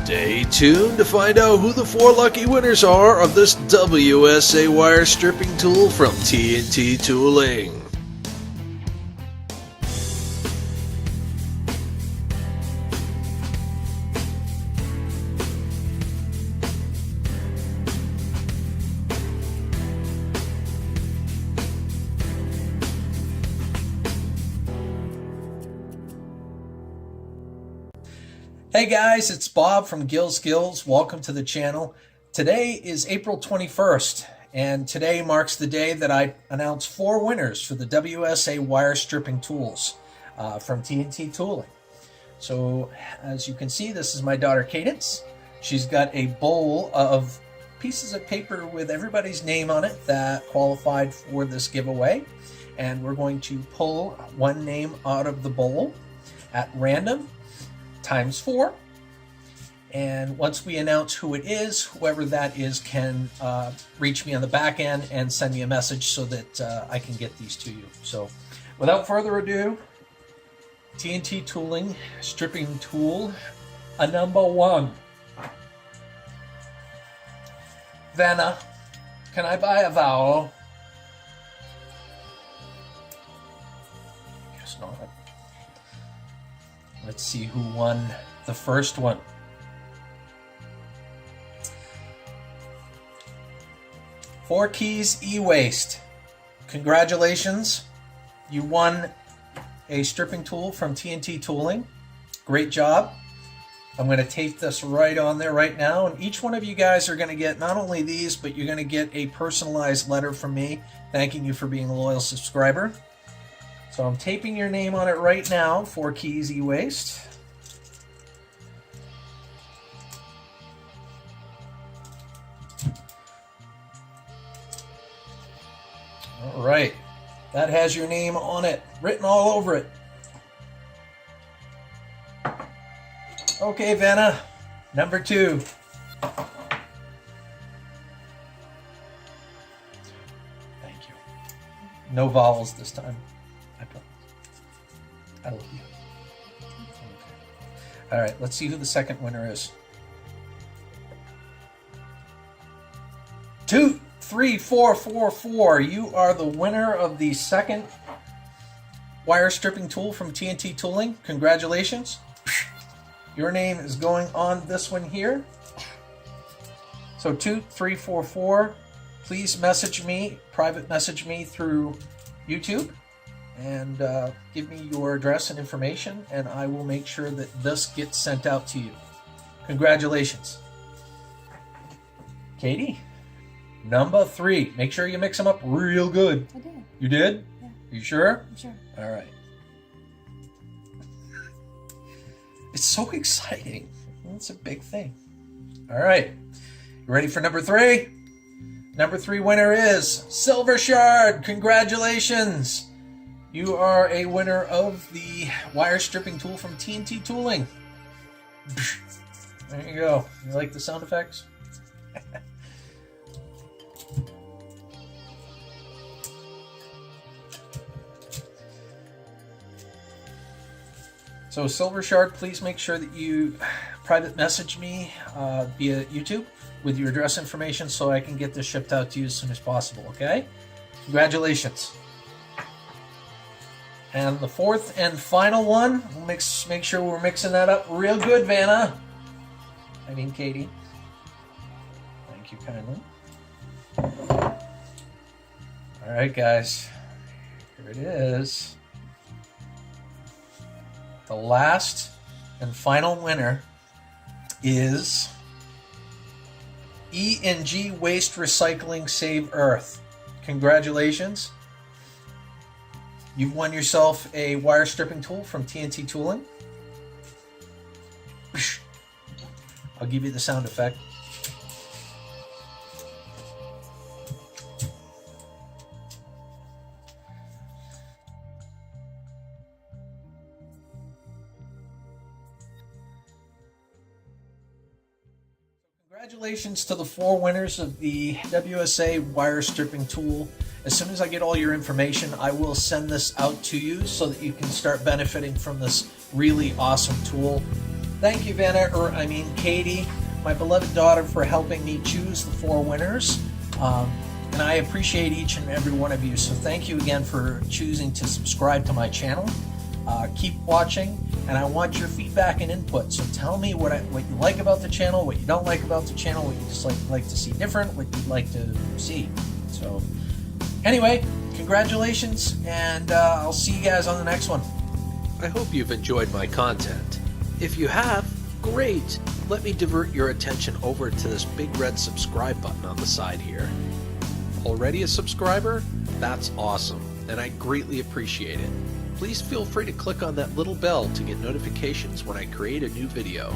Stay tuned to find out who the 4 lucky winners are of this WSA Wire Stripping Tool from TnT Tooling. Hey guys, it's Bob from Skillz. Welcome to the channel. Today is April 21st, and today marks the day that I announce 4 winners for the WSA Wire Stripping Tools from TnT Tooling. So, as you can see, this is my daughter Cadence. She's got a bowl of pieces of paper with everybody's name on it that qualified for this giveaway. And we're going to pull one name out of the bowl at random, times 4, and once we announce who it is, whoever that is can reach me on the back end and send me a message so that I can get these to you. So without further ado, TnT Tooling stripping tool number 1. Vanna, can I buy a vowel? Guess not. Let's see who won the first one. Four Keys E-Waste. Congratulations. You won a stripping tool from TnT Tooling. Great job. I'm going to tape this right on there right now. And each one of you guys are going to get not only these, but you're going to get a personalized letter from me thanking you for being a loyal subscriber. So I'm taping your name on it right now, 4 Keys E-Waste. All right, that has your name on it, written all over it. Okay, Vanna, number 2. Thank you. No vowels this time. I promise. I love you. Okay. All right, let's see who the second winner is. 2, 3, 4, 4, 4. You are the winner of the second wire stripping tool from TnT Tooling. Congratulations. Your name is going on this one here. So 2, 3, 4, 4. Please message me, private message me through YouTube, and give me your address and information, and I will make sure that this gets sent out to you. Congratulations. Katie, number 3. Make sure you mix them up real good. I did. You did? Yeah. Are you sure? I'm sure. All right. It's so exciting. It's a big thing. All right. You ready for number 3? Number 3 winner is Silver Shard. Congratulations. You are a winner of the wire stripping tool from TnT Tooling. There you go. You like the sound effects? So Silver Shard, please make sure that you private message me via YouTube with your address information so I can get this shipped out to you as soon as possible, okay? Congratulations. And the 4th and final one, we'll make sure we're mixing that up real good, Vanna. I mean, Katie. Thank you kindly. All right, guys. Here it is. The last and final winner is E&G Waste Recycling Save Earth. Congratulations. You've won yourself a wire stripping tool from TnT Tooling. I'll give you the sound effect. Congratulations to the 4 winners of the WSA Wire Stripping Tool. As soon as I get all your information, I will send this out to you so that you can start benefiting from this really awesome tool. Thank you, Katie, my beloved daughter, for helping me choose the 4 winners. And I appreciate each and every one of you. So thank you again for choosing to subscribe to my channel. Keep watching, and I want your feedback and input. So tell me what you like about the channel, what you don't like about the channel, what you just like to see different, what you'd like to see. So anyway, congratulations, and I'll see you guys on the next one. I hope you've enjoyed my content. If you have, great! Let me divert your attention over to this big red subscribe button on the side here. Already a subscriber? That's awesome, and I greatly appreciate it. Please feel free to click on that little bell to get notifications when I create a new video.